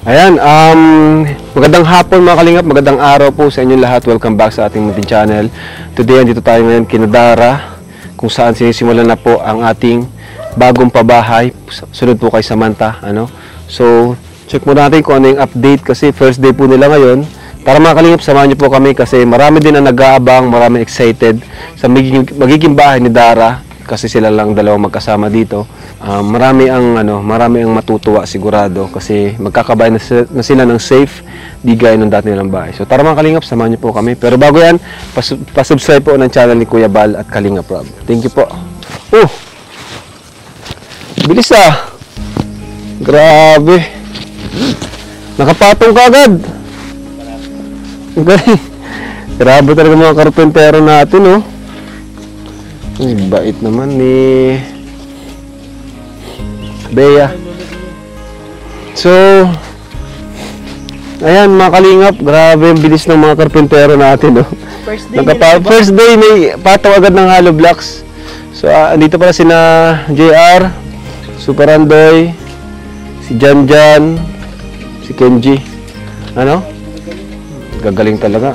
Ayan, magandang hapon mga kalingap, magandang araw po sa inyong lahat. Welcome back sa ating munting channel. Today, andito tayo ngayon kina Dara, kung saan sinisimulan na po ang ating bagong pabahay. Sunod po kay Samantha, So, check mo natin kung ano yung update kasi first day po nila ngayon. Tara mga kalingap, samahan niyo po kami kasi marami din ang nag-aabang, marami excited sa magiging bahay ni Dara kasi sila lang dalawang magkasama dito. Marami ang matutuwa sigurado kasi magkakabay na sila ng safe, di gaya ng dati nilang bahay. So tara mga kalingap, samahan niyo po kami. Pero bago yan, pasubscribe po ng channel ni Kuya Bal at Kalingap Rob. Thank you po. Bilis ah. Grabe. Nakapatong ka agad. Okay. Grabe talaga mga karpentero natin, oh. Ay, bait naman ni Bea. So, ayan mga kalingap, grabe ang bilis ng mga karpentero natin, oh. First day may pataw agad ng hollow blocks. So, andito pala sina JR, Super Andoy, si Janjan, si Kenji. Gagaling talaga.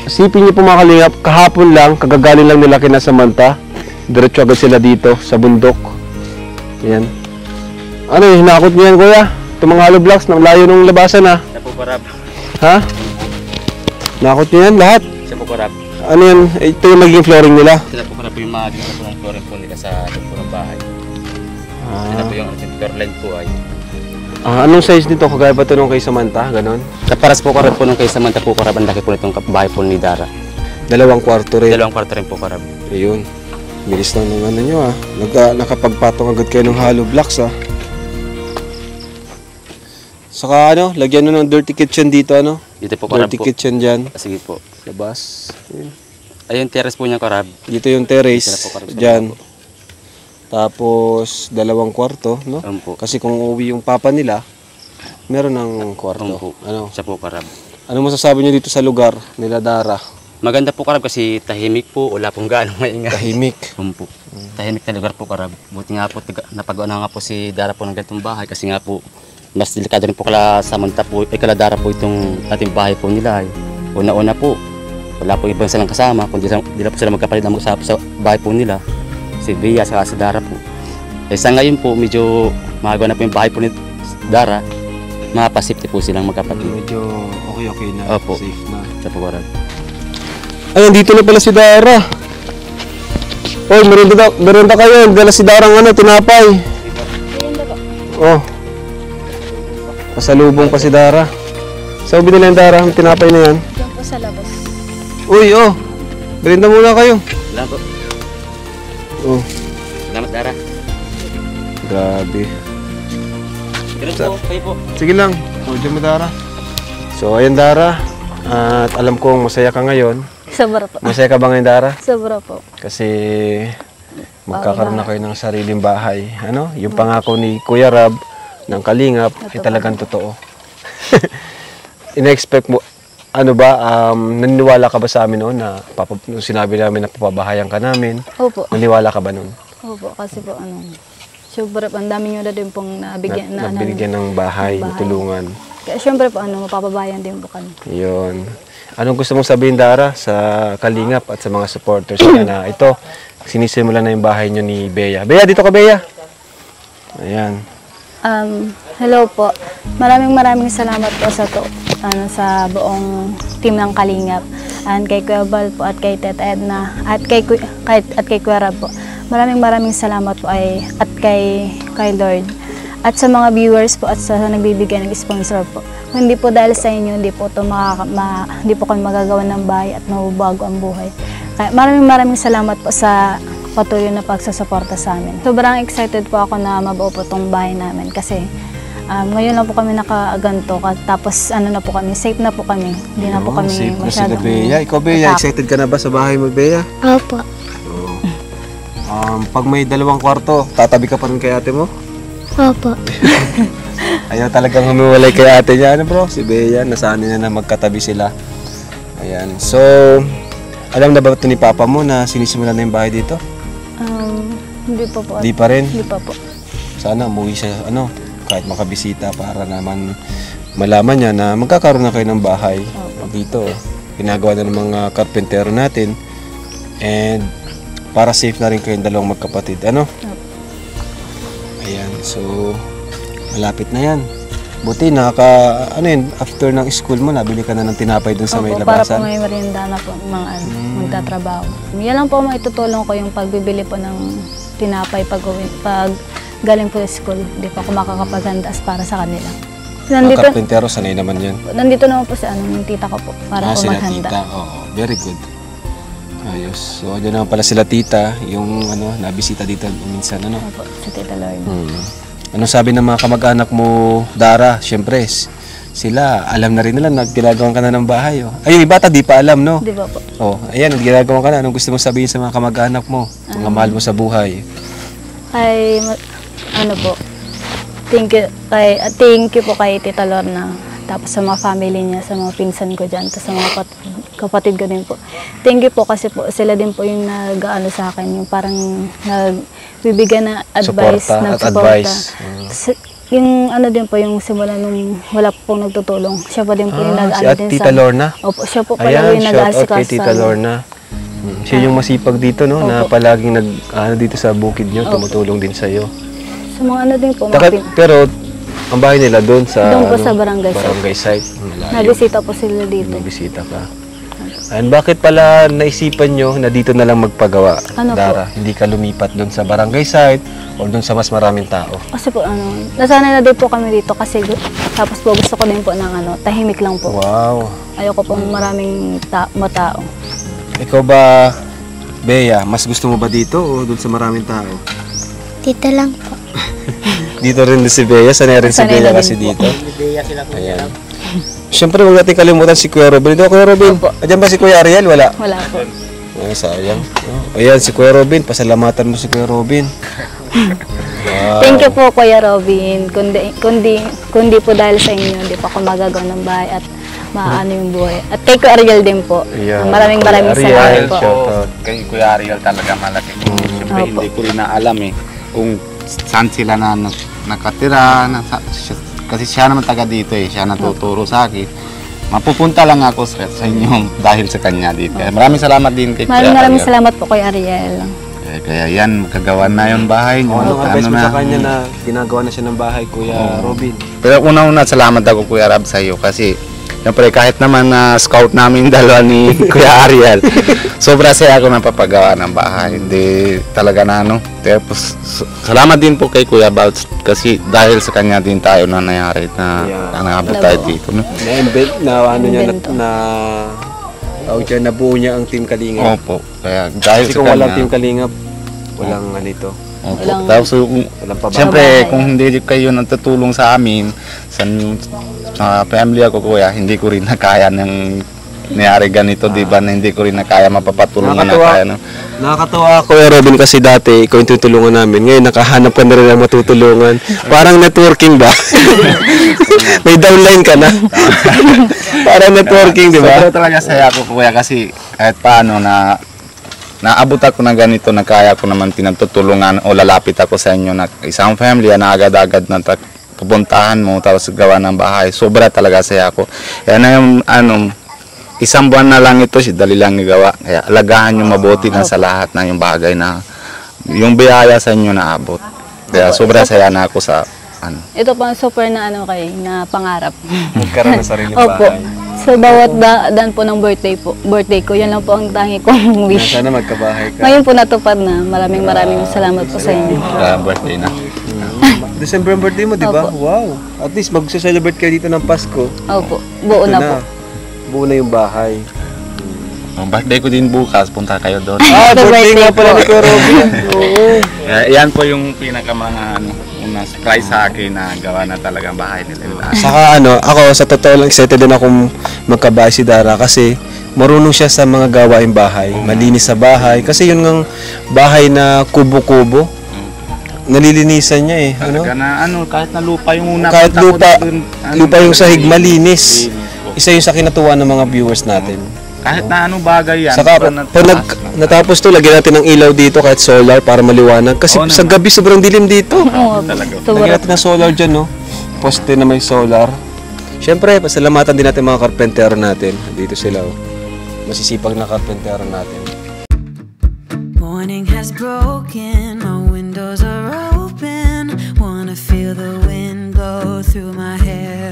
Isipin niyo po mga kalingap, kahapon lang, kagagaling lang nila kina Samantha. Diretso agad sila dito sa bundok. Yan. Hinakot niyo yan, kuya? Itong mga hollow blocks, nang layo ng labasan, ha? Sa Pukarab. Ha? Nakot niyo yan lahat? Sa Pukarab. Ano yan? Ito yung magiging flooring nila? Sila Pukarab po yung mga ginagawa ng flooring po nila sa loob ng bahay. Sila po yung floor line po ay. Anong size nito? Kagaya ba ito nung kay Samantha? Ganon? Kaparas Pukarab po nung kay Samantha Pukarab, ang laki po nitong bahay po ni Dara. 2 kwarto rin. 2 kwarto rin Pukarab. Ayun. Bilis lang ng nyo, ha? Nakapagpatong agad kayo ng hollow blocks, ha? Saka lagyan nyo ng dirty kitchen dito, Dito po Pukarab dirty po. kitchen dyan. Sige po. Labas. Ayun, terrace po niya Pukarab. Dito yung terrace. Dito na po, Pukarab, Dyan. Tapos 2 kwarto, no? Kasi kung uuwi yung papa nila, meron ng kwarto. Sa Pukarab. Ano masasabi nyo dito sa lugar nila Dara? Maganda po Pukarab kasi tahimik po, wala pong gaano maingay. Tahimik. Tahimik na lugar po Pukarab. Buti nga po, napag-una nga po si Dara po ng ganitong bahay kasi nga po, mas delikado rin po kala Samantha po, kala Dara po itong ating bahay po nila. Una-una po, wala po ibang silang kasama, kundi di lang po sila magkapalit na mag-usap sa bahay po nila. Si Bea saka si Dara po. Sa ngayon po, medyo mahagawa na po yung bahay po ni Dara. Mapasafety po silang magkapatid. Medyo okay na. Opo. Safe na. Sa Pukarab. Ayun, dito na pala si Dara. Oh, merienda kayo. Dala si Dara ng tinapay. Oh. Pasalubong pa si Dara. Saan binili yung Dara? Ang tinapay na yan? Diyan po sa labas. Uy, merienda muna kayo. Salamat po. Oh. Salamat Dara. Grabe. Ganun po, kayo po. Sige lang. Diyan mo, Dara. So, ayan, Dara. At alam kong masaya ka ngayon. Sobra po. Masaya ka ba ngayon, Dara? Sobra po. Kasi magkakaroon na kayo ng sariling bahay. Yung pangako ni Kuya Rab ng Kalingap ay talagang totoo. Ina-expect mo, naniniwala ka ba sa amin noon na nung sinabi namin na papabahayan ka namin? Opo. Naniniwala ka ba noon? Opo, kasi po sobra po, ang dami nyo na din pong nabigyan Nabinigyan ng bahay, tulungan. Kaya syempre po, mapapabayan din po kami. Yun. Anong gusto mong sabihin, Dara, sa Kalingap at sa mga supporters niya na ito, sinisimulan na yung bahay nyo ni Bea. Bea, dito ka, Bea. Ayan. Hello po. Maraming salamat po sa buong team ng Kalingap. And kay Kuya Bal po at kay Teta Edna at kay Kuya Rab po. Maraming salamat po at kay Lord. At sa mga viewers po at sa nagbibigay ng sponsor po. Kung hindi po dahil sa inyo, hindi po kami magagawa ng bahay at mababago ang buhay. Kaya maraming salamat po sa patuloy na pagsusuporta sa amin. Sobrang excited po ako na mabuo po itong bahay namin kasi ngayon lang po kami nakaganto tapos na po kami, safe na po kami. Hindi na po kami masyadong... Bea. Ikaw, Bea, excited ka na ba sa bahay mo, Bea? Opo. Pag may 2 kwarto, tatabi ka pa rin kay ate mo? Opo. Ayaw talagang humiwalay kay ate niya, bro? Si Bea, nasanay na magkatabi sila. Ayan. So, alam na ba ito ni Papa mo na sinisimulan na yung bahay dito? Hindi pa po. Hindi pa rin? Hindi pa po. Sana umuwi siya, kahit makabisita para naman malaman niya na magkakaroon na kayo ng bahay dito. Ginagawa na ng mga karpentero natin. And para safe na rin kayong dalawang magkapatid. Ano? Ayan. So, malapit na yan. Buti, after ng school mo, nabili ka na ng tinapay dun sa may Para po labasan. may merienda na po mga magtatrabaho. Yan lang po maitutulong ko yung pagbibili po ng tinapay pag galing po sa school. Hindi pa ako makakapaghandas para sa kanila. Mga karpentero, sanay naman yan. Nandito naman po si yung tita ko po para po Sila maghanda. tita. Oo, very good. Ayos. So, dyan naman pala sila tita, yung nabisita dito minsan, ano? Opo, si Tita Lord. Anong sabi ng mga kamag-anak mo, Dara? Siyempre, sila, alam na rin nila na ginagawa ka na ng bahay. Oh. Ay, yung bata, di pa alam, no? Di ba po? Oh, ayan, ginagawa ka na. Anong gusto mo sabihin sa mga kamag-anak mo? Mga mahal mo sa buhay? Ay, thank you po kay Tita Lorna. Tapos sa mga family niya, sa mga pinsan ko dyan, tapos sa mga kapatid ko din po. Thank you po kasi po sila din po yung nag-ano sa akin, yung parang nagbibigyan na advice, Advice. Yung din po, yung simula nung wala po pong nagtutulong. Siya po din po yung nag-ano din Tita Lorna? Opo, siya po Ayan, pala yung shout out nag-asikaso kay Tita Lorna. Siya yung masipag dito, no? Na palaging dito sa bukid nyo, tumutulong din sa'yo. Sa mga din po. Pero, ang bahay nila doon sa sa barangay site. Nabisita po sila dito. Nabisita ka. And bakit pala naisipan nyo na dito na lang magpagawa, Dara? Hindi ka lumipat doon sa barangay site o doon sa mas maraming tao? Kasi po, nasanay na din po kami dito kasi tapos po gusto ko din po ng tahimik lang po. Wow. Ayoko po maraming matao. Ikaw ba, Bea, mas gusto mo ba dito o doon sa maraming tao? Dito lang po. Dito rin si Bea, sanay rin si Sanay Bea na kasi din dito. Ayan. Siyempre, huwag natin kalimutan si Kuya Robin. Ito, Kuya Robin. Ayan ba si Kuya Ariel? Wala. Wala po. Ay, sayang. Ayan, si Kuya Robin. Pasalamatan mo si Kuya Robin. Wow. Thank you po, Kuya Robin. Kundi po dahil sa inyo, hindi po ako magagawa ng bahay at maano yung buhay. At kay Kuya Ariel din po. Ayan. Maraming Kuya salamat Ariel, po. shoutout. Kay Kuya Ariel talaga malaki. Siyempre Opo. hindi ko rin na alam kung saan sila nakatira. Kasi siya naman taga dito siya natuturo sa akin. Mapupunta lang ako sa inyo dahil sa kanya dito. Maraming salamat din kay Kuya Maraming Ariel. salamat po, Kuya Ariel. Kaya yan, magkagawa na yung bahay niyo. Anong advice mo sa kanya na ginagawa na siya ng bahay, Kuya Robin? Pero una-una, salamat ako Kuya Rab sa iyo kasi siyempre kahit naman na scout namin dalawa ni Kuya Ariel, sobra saya ako napapagawa ng bahay. Hindi talaga Tapos salamat din po kay Kuya Balz kasi dahil sa kanya din tayo na nangyari na nangabot tayo dito. No? Na-embed na niya nabuo niya ang Team Kalingap. Opo. Kaya dahil Kasi sa kung walang kanya. Team Kalingap, walang ganito. Opo. Walang- Tapos Walang pabahay. siyempre kung hindi kayo nagtutulong sa amin sa family ako Kuya, hindi ko rin nakaya ng nangyari ganito, di ba? Na hindi ko rin nakaya mapapatulungan na Nakakatuwa. kaya. No? Nakakatawa, Kuya Robin, kasi dati ikaw yung tutulungan namin. Ngayon, nakahanap ka na rin ng matutulungan. Parang networking ba? May downline ka na. Parang networking, di ba? Sobrang talaga saya ko Kuya kasi kahit paano na naabot ako na ganito na kaya ko naman tinatutulungan o lalapit ako sa inyo na isang family na agad-agad na pupuntahan mo tapos gawa ng bahay. Sobra talaga saya ko. Kaya na yung isang buwan na lang ito, dali lang igawa. Kaya alagahan yung mabuti na sa lahat na yung bagay na yung biyaya sa inyo na abot. Kaya sobra saya na ako sa Ito po ang super na na pangarap. Magkaroon ng sariling Opo. bahay. So bawat daan po ng birthday ko, yan lang po ang tangi kong wish. Sana magkabahay ka. Ngayon po natupad na. Maraming salamat po sa inyo. birthday na. December ang birthday mo, di ba? Opo. Wow. At least mag-celebrate kayo dito ng Pasko. Opo, buo Ito na po. Buo na yung bahay. Ang birthday ko din bukas, punta kayo doon. Ah, Happy birthday nga birthday pala po. ni Kuya Robin. Oo. Yan po yung pinaka mga una surprise sa akin na gawa na talaga ang bahay nila. Saka ako sa totoo lang excited din akong magkabahay si Dara kasi marunong siya sa mga gawaing bahay, malinis sa bahay kasi yun ng bahay na kubo-kubo. Nalilinisan niya Talaga na kahit na lupa yung una. Kahit punta ko lupa, dun, lupa yung sahig malinis. po. Isa yung sa kinatuwa ng mga viewers natin. Kahit na bagay yan. Saka sobrang pag natapos to, lagyan natin ng ilaw dito kahit solar para maliwanag. Kasi Oo sa naman. gabi sobrang dilim dito. Oo, Talaga. Lagyan sobra. natin ng solar dyan, no? Poste na may solar. Siyempre, pasalamatan din natin mga karpentero natin. Dito sila, oh. Masisipag na karpentero natin. Morning has broken, my windows are open. Wanna feel the wind blow through my hair.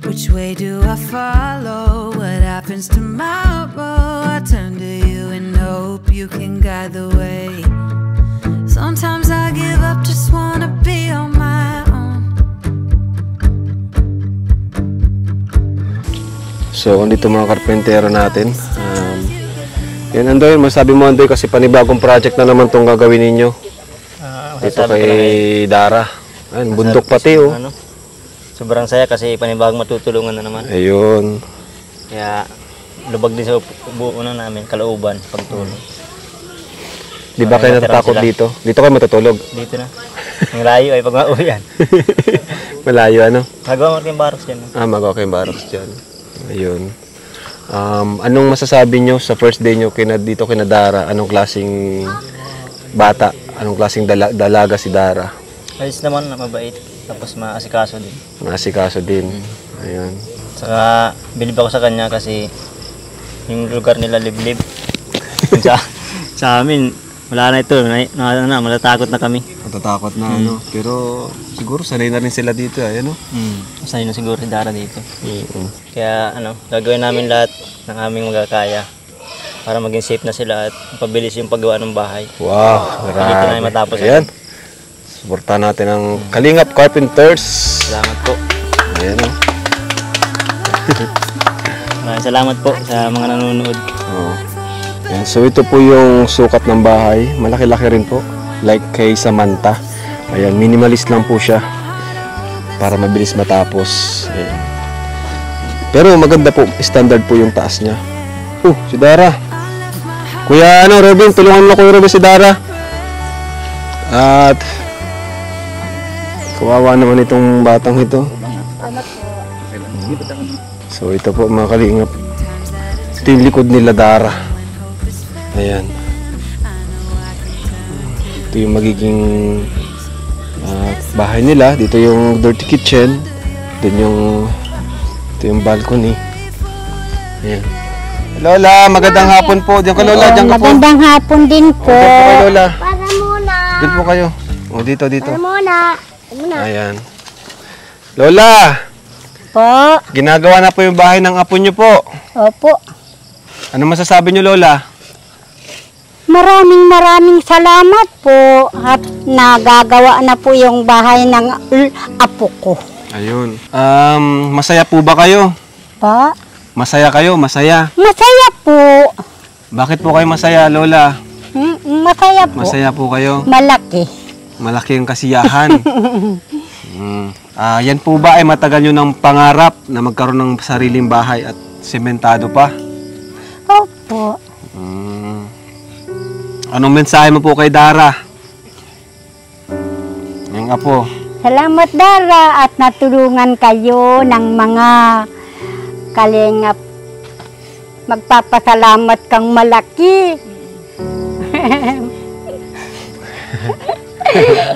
Which way do I follow? What happens tomorrow? I turn to you and hope you can guide the way. Sometimes I give up, just wanna be on my own. So, andito mga karpentero natin. Yan, Andoy, masabi mo, Andoy, kasi panibagong project na naman itong gagawin ninyo. Dito kay Dara. Ayun, bundok pati, oh. Ano, sobrang saya kasi panibagong matutulungan na naman. Ayun. Kaya lubag din sa buo na namin, kalooban, pagtulong. Di ba kayo natatakot sila. dito? Dito kayo matutulog? Dito na. Ang layo ay pag mauwian. Malayo, ano? Magawa mo rin yung baros dyan. Magawa kayong barracks dyan. Ayun. Anong masasabi nyo sa first day nyo dito kina Dara? Anong klaseng bata? Anong klaseng dalaga si Dara? Ayos naman, mabait. Tapos maasikaso din. Maasikaso din. Ayun. Saka bilib ako sa kanya kasi yung lugar nila liblib. sa amin, wala na ito. Malatakot na kami. Matatakot na, ano? Pero siguro sanay na rin sila dito, ano? Sanay na siguro si Dara dito. Kaya gagawin namin lahat ng aming magkakaya para maging safe na sila at pabilis yung paggawa ng bahay. Wow, Dito na yung matapos. Ayan. Suportahan natin ang Kalingap Carpenters. Salamat po. Ayan, oh. Maraming salamat po sa mga nanonood. Oh. Ayan, so ito po yung sukat ng bahay. Malaki-laki rin po. Like kay Samantha. Ayan, minimalist lang po siya. Para mabilis matapos. Ayan. Pero maganda po, standard po yung taas niya. Si Dara. Kuya Robin, tulungan mo Kuya Robin si Dara. At kawawa naman itong batang ito. So ito po mga kalingap. Ito yung likod nila Dara. Ayan. Ito yung magiging bahay nila. Dito yung dirty kitchen. Ito yung balcony. Ayan. Lola, magandang hapon po. Diyan ka Lola, diyan ka po. Magandang hapon din po. Diyan po kayo Lola. Para muna. Diyan po kayo. Dito. Para muna. Ayan. Lola, Po. ginagawa na po yung bahay ng apo nyo po. Opo. Ano masasabi nyo Lola? Maraming salamat po at nagagawa na po yung bahay ng apo ko. Ayun. Masaya po ba kayo? Pa? Masaya kayo? Masaya. Masaya po. Bakit po kayo masaya, Lola? Masaya po. Masaya po kayo? Malaki. Malaki ang kasiyahan. Yan po ba ay matagal nyo ng pangarap na magkaroon ng sariling bahay at sementado pa? Opo. Anong mensahe mo po kay Dara? Yung apo. Salamat Dara at natulungan kayo ng mga kalingap. Magpapasalamat kang malaki.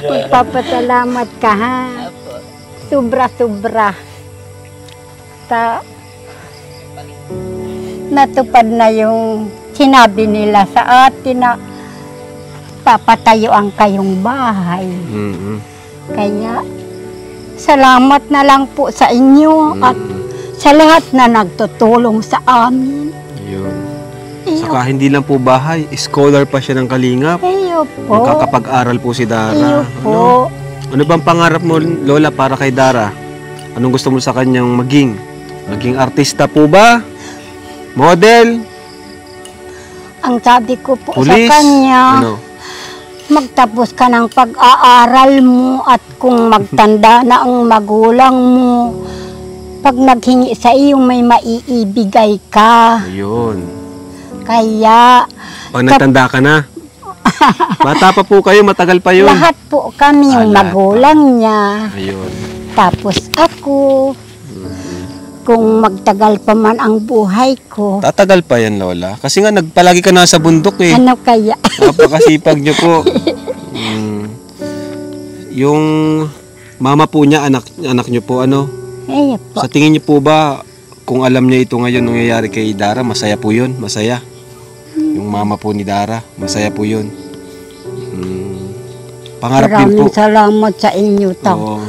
Magpapasalamat ka ha. Sobra-sobra. Natupad na yung sinabi nila sa atin na papatayuan kayong bahay. Kaya salamat na lang po sa inyo at sa lahat na nagtutulong sa amin. Yun. Saka hindi lang po bahay, scholar pa siya ng Kalingap. Iyo po. Magkakapag-aral po si Dara. Iyo po. Ano bang pangarap mo, Lola, para kay Dara? Anong gusto mo sa kanyang maging? Maging artista po ba? Model? Ang sabi ko po Pulis? sa kanya, Ano? magtapos ka ng pag-aaral mo at kung magtanda na ang magulang mo, pag naghingi sa iyo may maiibigay ka. Ayun. Kaya Pag nagtanda ka na. Bata pa po kayo, matagal pa yun. lahat po kami yung Lahat magulang niya. Ayun. Tapos ako, kung magtagal pa man ang buhay ko, Tatagal pa yan, Lola. Kasi nga, palagi ka nasa bundok eh. ano kaya? Napakasipag niyo po. Yung mama po niya, anak niyo po, ano? Ay po. Sa tingin niyo po ba, kung alam niya ito ngayon nangyayari kay Dara, masaya po yun? Masaya? Yung mama po ni Dara, masaya po yun? Pangarap din po. Maraming salamat sa inyo, Tang. Oo.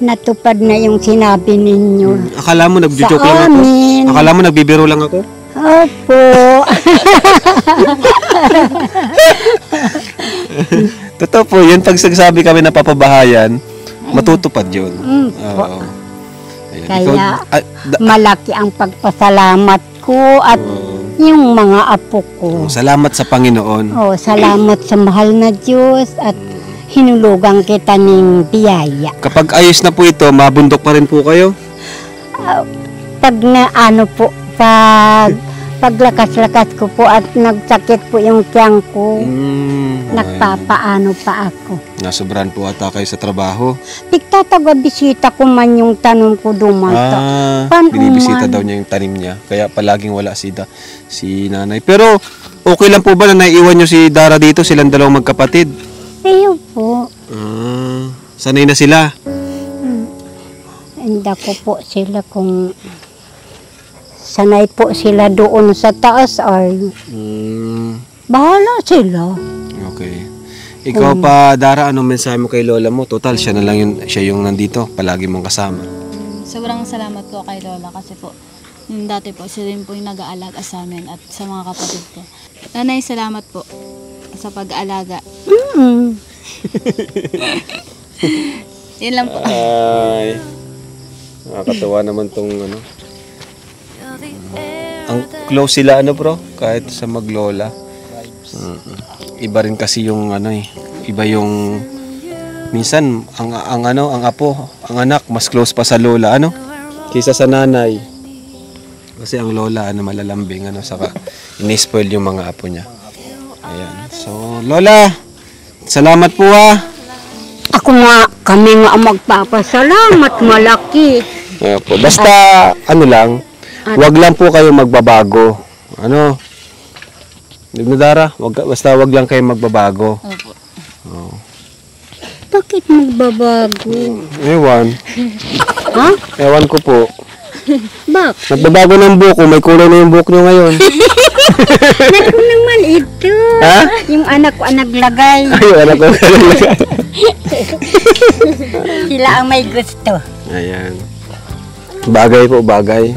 Natupad na yung sinabi ninyo. Akala mo nagjo-joke Sa lang ako? amin. Akala mo nagbibiro lang ako? Opo. Totoo po, yun pag sagsabi kami na papabahayan, matutupad yun. Oo. Ayan. Kaya Ikaw, malaki ang pagpasalamat ko at yung mga apo ko. salamat sa Panginoon. Oh, salamat sa mahal na Diyos at hinulugan kita ng biyaya. Kapag ayos na po ito, mabundok pa rin po kayo? Pag na ano po, paglakas-lakas ko po at nagsakit po yung tiyan ko, nagpapaano pa ako. Nasobrahan po ata kayo sa trabaho. Pagtataga-bisita ko man yung tanong ko dumata. Binibisita daw niya yung tanim niya. Kaya palaging wala si nanay. Pero okay lang po ba na naiiwan niyo si Dara dito? Silang dalawang magkapatid? Ayun po. Sanay na sila. Hindi ko po sila kung sanay po sila doon sa taas ay bahala sila. Okay. Ikaw pa, Dara, anong mensahe mo kay lola mo? Total, siya na lang siya yung nandito. Palagi mong kasama. Sobrang salamat po kay Lola kasi po, yung dati po, siya rin po yung nag-aalaga sa amin at sa mga kapatid ko. Nanay, salamat po sa pag-aalaga. Yun lang po. Ay, nakakatawa naman tong ano. Ang close sila bro, kahit sa maglola. Iba rin kasi yung iba yung minsan ang apo, ang anak mas close pa sa lola kaysa sa nanay. Kasi ang lola malalambing saka ini-spoil yung mga apo niya. Ayan. So, lola, salamat po Ako nga, kami nga ang magpapasalamat, malaki. Po. Basta wag lang po kayo magbabago. Dara, basta wag lang kayo magbabago. Opo. Bakit magbabago? Ewan. Ha? Ewan ko po. Bakit? Nagbabago ng buhok ko, may kulay na yung buhok nyo ngayon. Naku naman ito. Ha? Yung anak ko ang naglagay. Ayun, anak ko. Sila ang may gusto. Ayan. Bagay po, bagay.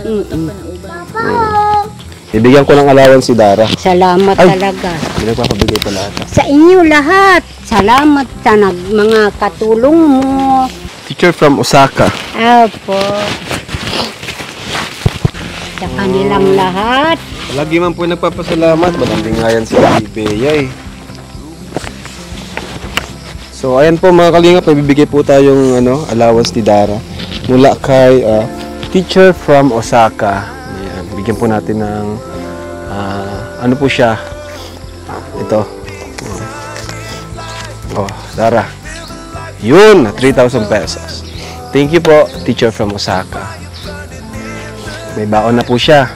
Ibigyan ko ng allowance si Dara. Salamat Ay. talaga. Hindi nagpapabigay pala ata. Sa inyo lahat. Salamat sa mga katulong mo. Teacher from Osaka. Apo. Sa kanilang lahat. Lagi man po nagpapasalamat. Malambing nga yan si Bea So ayan po mga kalingap, nagbibigay po tayong allowance ni Dara mula kay teacher from Osaka. Ayan, bigyan po natin ng ano po siya. Ito. Dara. Yun, 3,000 pesos. Thank you po, teacher from Osaka. May baon na po siya.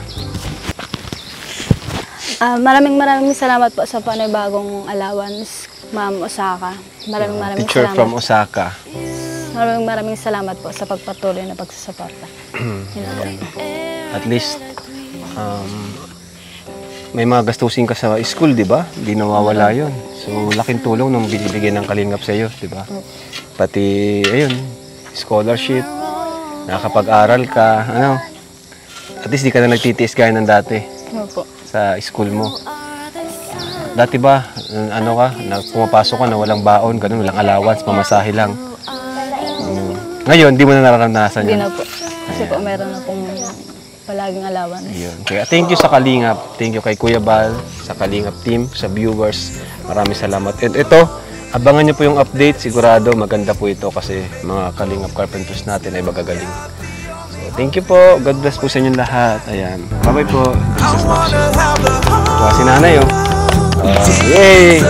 Maraming salamat po sa panibagong allowance, Ma'am Osaka. Maraming Teacher salamat. from Osaka. Maraming salamat po sa pagpatuloy na pagsusuporta. At least, may mga gastusin ka sa school, di ba? Hindi nawawala yun. So, laking tulong nung binibigay ng Kalingap sa iyo, di ba? Pati, ayun, scholarship, nakakapag-aral ka, At least di ka na nagtitiis gaya ng dati Opo. sa school mo. Dati ba, pumapasok ka na walang baon, ganun, walang allowance, pamasahe lang. Ngayon, di mo na nararanasan Hindi yun. na po. Kasi po meron na pong palaging allowance. Ayun. Kaya thank you sa Kalingap. Thank you kay Kuya Bal, sa Kalingap team, sa viewers. Maraming salamat. And ito, abangan nyo po yung update. Sigurado maganda po ito kasi mga Kalingap carpenters natin ay magagaling. So, thank you po. God bless po sa inyong lahat. Ayan. Bye-bye po. Princess Nox. Ito si nanay, Yay!